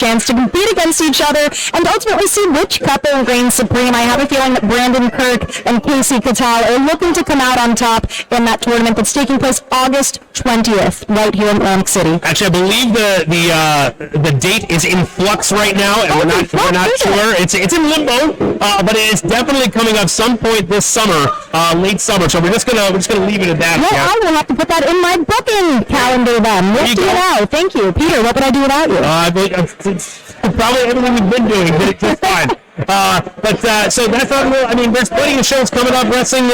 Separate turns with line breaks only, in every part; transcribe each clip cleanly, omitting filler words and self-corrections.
chance to compete against each other and ultimately see which couple reigns supreme. I have a feeling that Brandon Kirk and Kasey are looking to come out on top in that tournament that's taking place August 20th right here in Atlantic City.
Actually, I believe the date is in flux right now, and we're not sure. It's in limbo, but it's definitely coming up some point this summer, late summer. So we're just gonna leave it at that.
Well, I will have to put that in my booking calendar then. We'll do it out. Thank you, Peter. What would I do without you?
Probably everything we've been doing, but it's just fine. So that's not real. I mean, there's plenty of shows coming up. Wrestling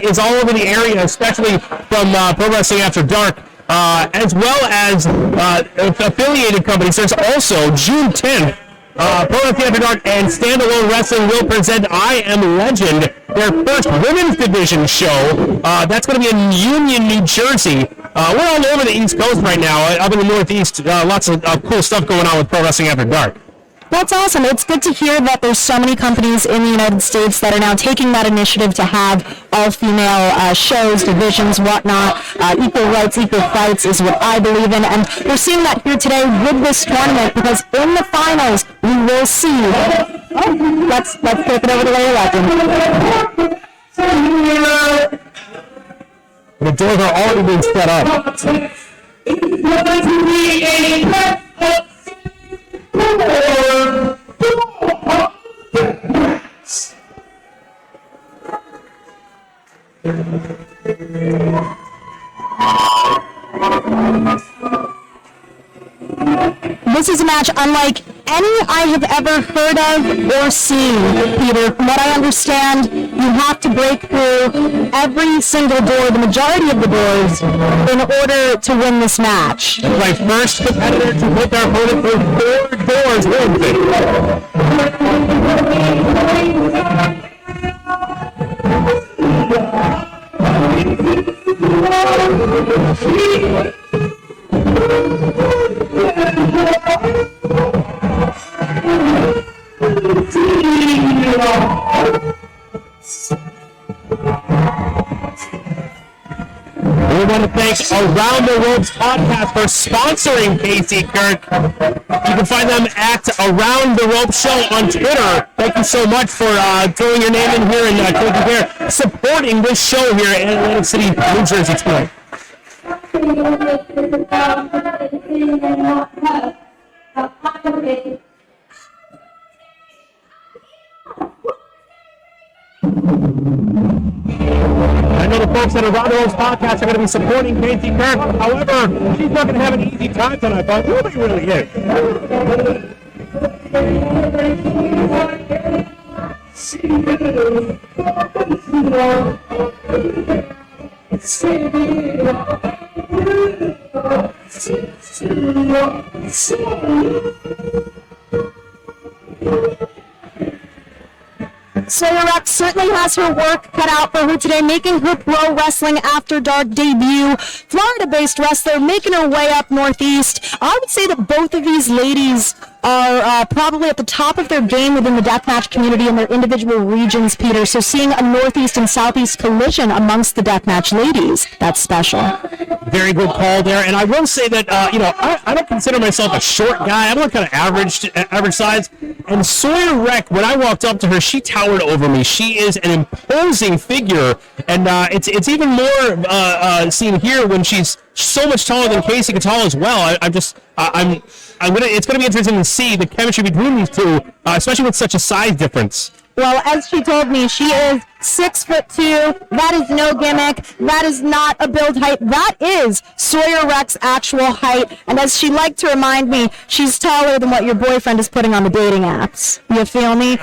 is all over the area, especially from Pro Wrestling After Dark, as well as affiliated companies. There's also June 10th, Pro Wrestling After Dark and Standalone Wrestling will present I Am Legend, their first women's division show. That's going to be in Union, New Jersey. We're all over the East Coast right now. Up in the Northeast, lots of cool stuff going on with Pro Wrestling After Dark.
That's awesome. It's good to hear that there's so many companies in the United States that are now taking that initiative to have all-female shows, divisions, whatnot. Equal rights, equal fights is what I believe in. And we're seeing that here today with this tournament because in the finals, we will see. Let's take it over to Larry Legend.
The doors are already being set up.
This is a match unlike any I have ever heard of or seen, Peter. From what I understand, you have to break through every single door, the majority of the doors, in order to win this match.
My first competitor to put their opponent through 4 doors wins it. We want to thank Around the Ropes Podcast for sponsoring Kasey, Kirk. You can find them at Around the Ropes Show on Twitter. Thank you so much for throwing your name in here and taking care, supporting this show here in Atlantic City, New Jersey tonight. I know the folks at Around the Ropes Podcast are going to be supporting Kasey Kirk. However, she's not going to have an easy time tonight, but nobody really is.
Sawyer certainly has her work cut out for her today, making her Pro Wrestling After Dark debut. Florida-based wrestler making her way up northeast. I would say that both of these ladies are probably at the top of their game within the deathmatch community in their individual regions, Peter. So seeing a northeast and southeast collision amongst the deathmatch ladies, that's special.
Very good call there. And I will say that, I don't consider myself a short guy. I'm like kind of average size. And Sawyer Wreck, when I walked up to her, she towered over me. She is an imposing figure. And it's even more seen here when she's so much taller than Kasey as well. It's going to be interesting to see the chemistry between these two, especially with such a size difference.
Well, as she told me, she is 6'2". That is no gimmick. That is not a build height. That is Sawyer Wreck's actual height. And as she liked to remind me, she's taller than what your boyfriend is putting on the dating apps. You feel me?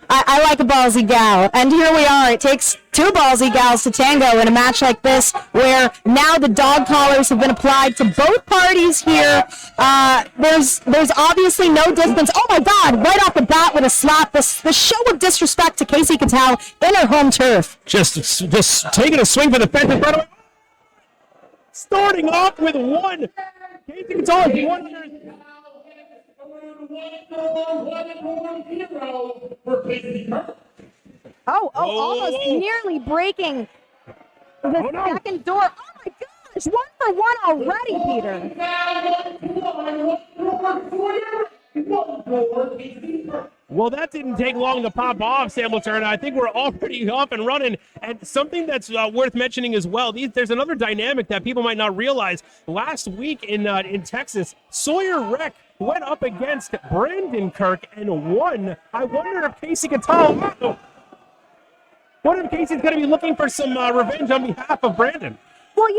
I like a ballsy gal, and here we are. It takes 2 ballsy gals to tango in a match like this, where now the dog collars have been applied to both parties here. There's obviously no distance. Oh my God! Right off the bat with a slap, the show of disrespect to Kasey in her home turf.
Just taking a swing for the fence in front of her. Starting off with one. Kasey is one.
Almost nearly breaking the second door. Oh my gosh, 1 for 1 already, Peter.
Well, that didn't take long to pop off, Sam Laterna. I think we're already off and running. And something that's worth mentioning as well, there's another dynamic that people might not realize. Last week in Texas, Sawyer Wreck went up against Brandon Kirk and won. I wonder if Kasey Catal, what if Kasey's going to be looking for some revenge on behalf of Brandon?
Well,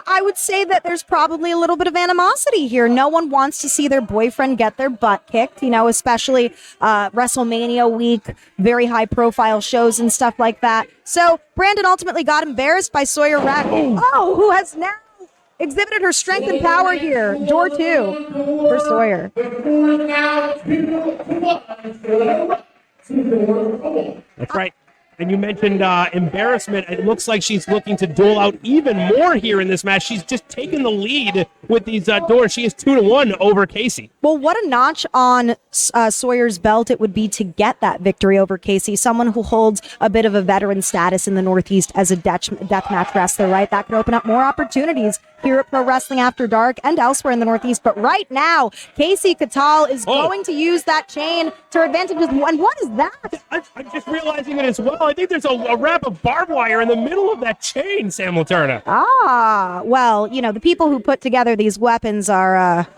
I would say that there's probably a little bit of animosity here. No one wants to see their boyfriend get their butt kicked, especially WrestleMania week, very high profile shows and stuff like that. So Brandon ultimately got embarrassed by Sawyer Wreck, who has now exhibited her strength and power here. Door 2 for Sawyer.
That's right. And you mentioned embarrassment. It looks like she's looking to dole out even more here in this match. She's just taken the lead with these doors. She is 2-1 over Kasey.
Well, what a notch on Sawyer's belt it would be to get that victory over Kasey, someone who holds a bit of a veteran status in the Northeast as a deathmatch wrestler, right? That could open up more opportunities here at Pro Wrestling After Dark and elsewhere in the Northeast. But right now, Kasey Catal is going to use that chain to her advantage. And what is that?
I'm just realizing it as well. I think there's a wrap of barbed wire in the middle of that chain, Sam Laterna.
Well, the people who put together these weapons are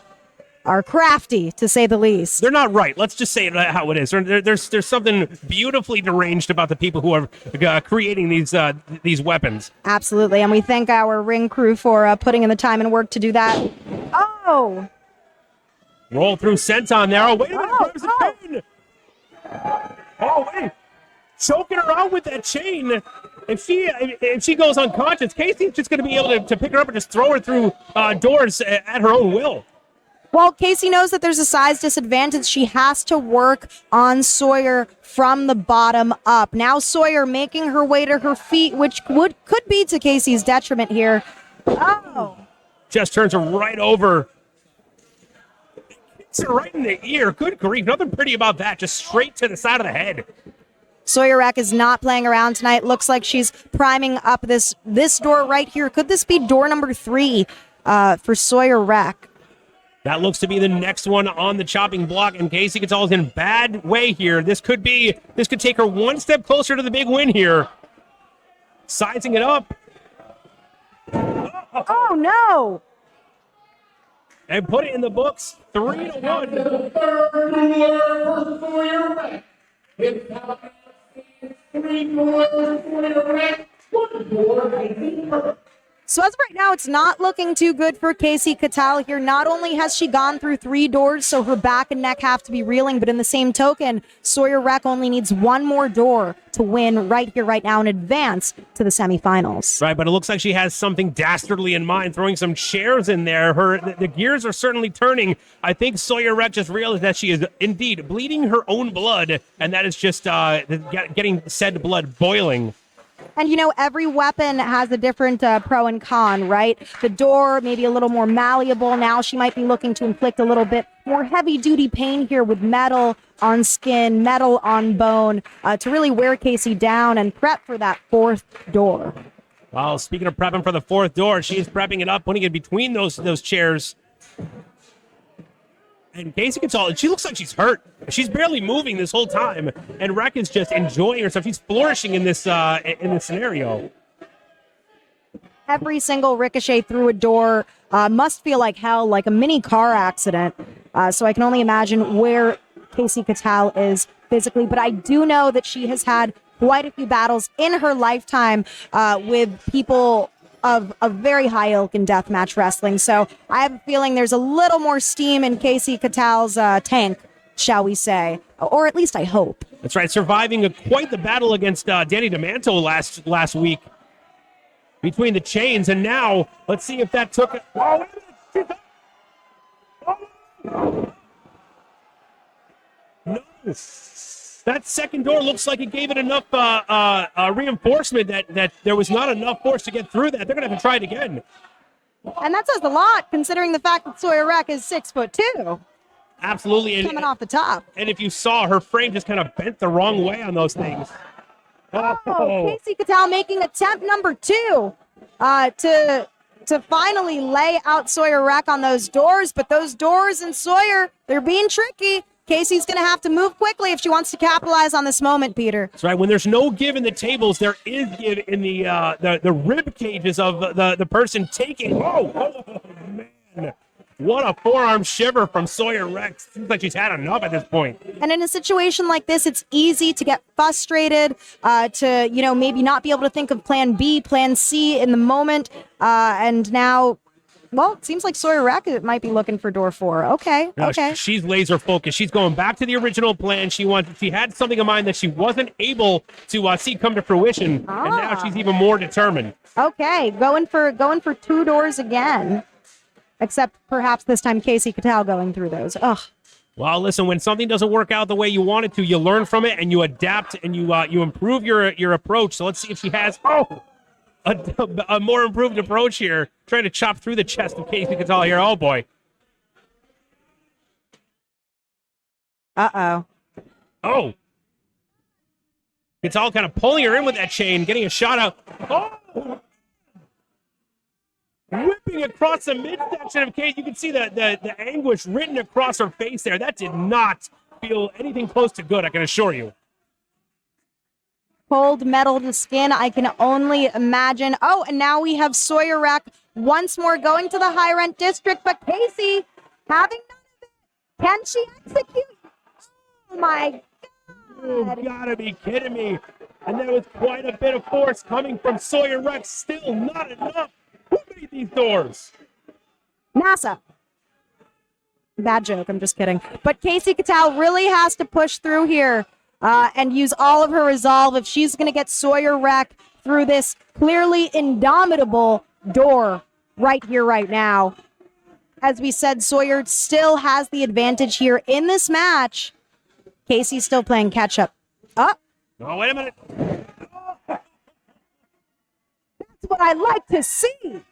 crafty, to say the least.
They're not right. Let's just say it how it is. There's something beautifully deranged about the people who are creating these weapons.
Absolutely, and we thank our ring crew for putting in the time and work to do that. Oh!
Roll through senton there. Oh, wait a minute. Grabs the chain. Oh, wait. Choking her out with that chain. If she goes unconscious, Kasey's just going to be able to pick her up and just throw her through doors at her own will.
Well, Kasey knows that there's a size disadvantage. She has to work on Sawyer from the bottom up. Now Sawyer making her way to her feet, which could be to Kasey's detriment here. Oh.
Just turns her right over. Hits her right in the ear. Good grief. Nothing pretty about that. Just straight to the side of the head.
Sawyer Wreck is not playing around tonight. Looks like she's priming up this door right here. Could this be door number 3 for Sawyer Wreck?
That looks to be the next one on the chopping block, and Kasey Catal is in bad way here. This could take her one step closer to the big win here. Sizing it up.
Oh no!
And put it in the books. 3-1.
So as of right now, it's not looking too good for Kasey Catal here. Not only has she gone through 3 doors, so her back and neck have to be reeling, but in the same token, Sawyer Wreck only needs one more door to win right here, right now, and advance to the semifinals.
Right, but it looks like she has something dastardly in mind, throwing some chairs in there. The gears are certainly turning. I think Sawyer Wreck just realized that she is indeed bleeding her own blood, and that is just getting said blood boiling.
And, every weapon has a different pro and con, right? The door, maybe a little more malleable. Now she might be looking to inflict a little bit more heavy-duty pain here with metal on skin, metal on bone, to really wear Kasey down and prep for that 4th door.
Well, speaking of prepping for the 4th door, she's prepping it up, putting it between those chairs. And Kasey Catal, she looks like she's hurt. She's barely moving this whole time, and Wreck is just enjoying herself. She's flourishing in this scenario.
Every single ricochet through a door must feel like hell, like a mini car accident. So I can only imagine where Kasey Catal is physically. But I do know that she has had quite a few battles in her lifetime with people of a very high ilk in deathmatch wrestling. So I have a feeling there's a little more steam in Kasey Catal's tank, shall we say. Or at least I hope.
That's right. Surviving quite the battle against Danny DeManto last week between the chains. And now, let's see if that took it. Oh, wait a minute. Oh. No. That second door looks like it gave it enough reinforcement that there was not enough force to get through that. They're going to have to try it again.
And that says a lot, considering the fact that Sawyer Wreck is 6'2".
Absolutely.
Coming off the top.
And if you saw, her frame just kind of bent the wrong way on those things.
Oh, Kasey Catal making attempt number 2 to finally lay out Sawyer Wreck on those doors. But those doors and Sawyer, they're being tricky. Kasey's going to have to move quickly if she wants to capitalize on this moment, Peter.
That's right. When there's no give in the tables, there is give in the rib cages of the person taking. Oh, man. What a forearm shiver from Sawyer Rex. Seems like she's had enough at this point.
And in a situation like this, it's easy to get frustrated, to, maybe not be able to think of plan B, plan C in the moment. And now, well, it seems like Sawyer Rex might be looking for door 4. Okay,
No,
okay.
She's laser focused. She's going back to the original plan. She had something in mind that she wasn't able to see come to fruition, and now she's even more determined.
Okay, going for 2 doors again. Except perhaps this time Kasey Cattell going through those. Ugh.
Well, listen, when something doesn't work out the way you want it to, you learn from it and you adapt and you improve your approach. So let's see if she has a more improved approach here, trying to chop through the chest of Kasey Cattell here. Oh boy.
Uh-oh.
Oh. Cattell kind of pulling her in with that chain, getting a shot out. Oh! Whipping across the midsection of Kasey. You can see the anguish written across her face there. That did not feel anything close to good, I can assure you.
Cold metal to skin, I can only imagine. Oh, and now we have Sawyer Rex once more going to the high rent district, but Kasey having none of it. Can she execute? Oh my God.
You gotta be kidding me. And that was quite a bit of force coming from Sawyer Rex. Still not enough. Who made these doors?
NASA. Bad joke, I'm just kidding. But Kasey Cattell really has to push through here and use all of her resolve if she's going to get Sawyer Rex through this clearly indomitable door right here, right now. As we said, Sawyer still has the advantage here in this match. Kasey's still playing catch-up. Oh.
Oh, wait a minute.
That's what I like to see.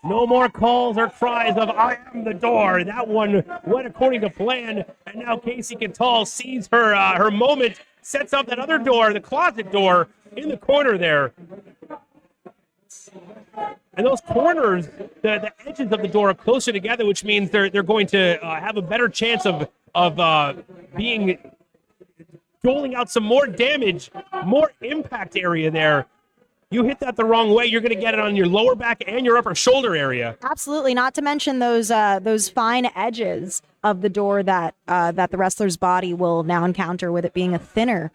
No more calls or cries of "I am the door." That one went according to plan, and now Kasey Cattell sees her moment, sets up that other door, the closet door, in the corner there. And those corners, the edges of the door are closer together, which means they're going to have a better chance of doling out some more damage, more impact area there. You hit that the wrong way, you're going to get it on your lower back and your upper shoulder area.
Absolutely, not to mention those fine edges of the door that the wrestler's body will now encounter with it being a thinner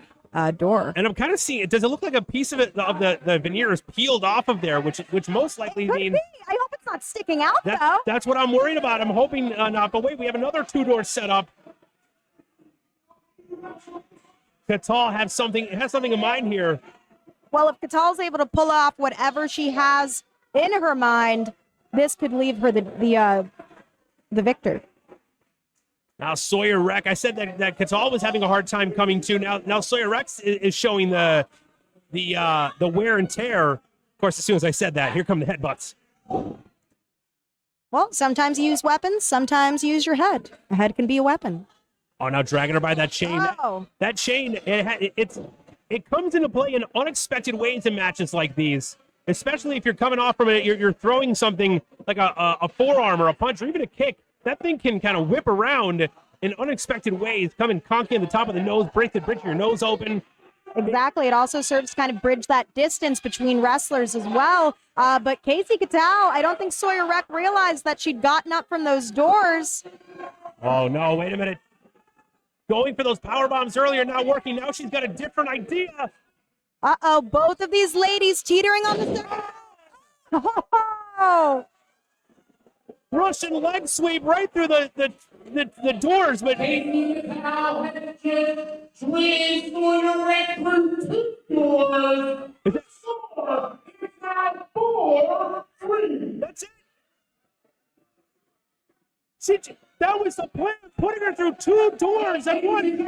door.
And I'm kind of seeing it. Does it look like a piece of it of the veneer is peeled off of there, which most likely means.
I hope it's not sticking out though.
That's what I'm worried about. I'm hoping not. But wait, we have another 2-door setup. Cattell has something in mind here.
Well, if Cattell's able to pull off whatever she has in her mind, this could leave her the victor.
Now Sawyer Rex, I said that Cattell was having a hard time coming to. Now Sawyer Rex is showing the wear and tear. Of course, as soon as I said that, here come the headbutts.
Well, sometimes you use weapons, sometimes you use your head. A head can be a weapon.
Oh, now dragging her by that chain.
Oh. That
chain, it comes into play in unexpected ways in matches like these, especially if you're coming off from it. You're throwing something like a forearm or a punch or even a kick. That thing can kind of whip around in unexpected ways, come and conk you in the top of the nose, break your nose open.
Exactly. It also serves to kind of bridge that distance between wrestlers as well. But Kasey Cattell, I don't think Sawyer Rex realized that she'd gotten up from those doors.
Oh, no, wait a minute. Going for those power bombs earlier, not working. Now she's got a different idea.
Uh-oh, both of these ladies teetering on the surface. Oh!
Russian leg sweep right through the doors, but that's it. See, that was the plan, putting her through 2 doors at once.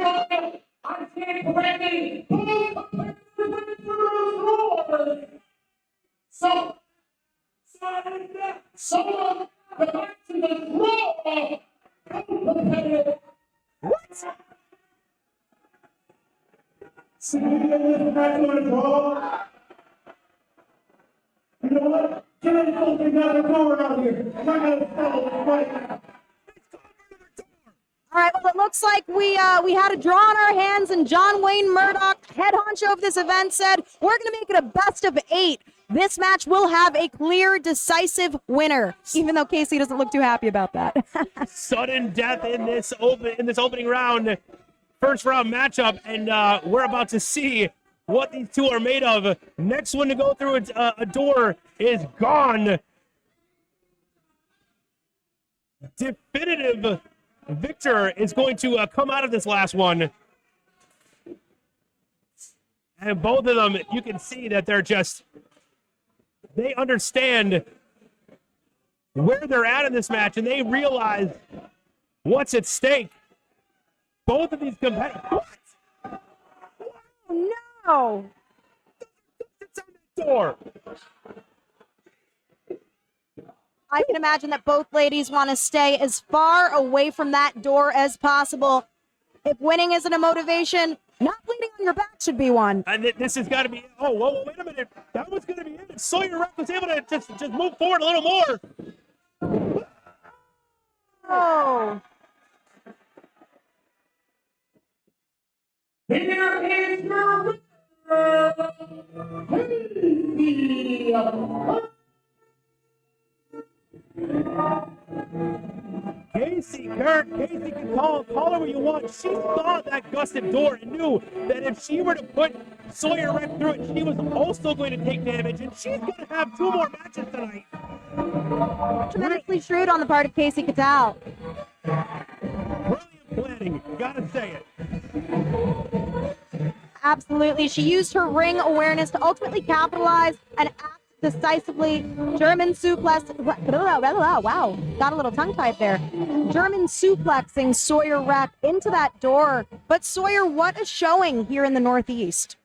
What?
All right, well, it looks like we had a draw on our hands, and John Wayne Murdoch, head honcho of this event, said we're going to make it a best of 8. This match will have a clear, decisive winner, even though Kasey doesn't look too happy about that.
Sudden death in this opening round, first round matchup, and we're about to see what these two are made of. Next one to go through a door is gone. Definitive victor is going to come out of this last one. And both of them, you can see that they understand where they're at in this match, and they realize what's at stake. Both of these competitors. What?
Oh, no.
It's on that door.
I can imagine that both ladies want to stay as far away from that door as possible. If winning isn't a motivation, not bleeding on your back should be one.
And this has got to be. Oh, whoa, wait a minute. That was going to be it. Sawyer Wreck was able to just move forward a little more.
Oh.
Here is your
Kasey, Kirk, Kasey can call her what you want. She saw that gusset door and knew that if she were to put Sawyer Wreck through it, she was also going to take damage, and she's going to have 2 more matches tonight.
Tremendously shrewd on the part of Kasey Catal.
Brilliant planning, gotta say it.
Absolutely. She used her ring awareness to ultimately capitalize and act decisively. German suplex. Wow, got a little tongue-tied there. German suplexing Sawyer Wreck into that door. But Sawyer, what a showing here in the Northeast.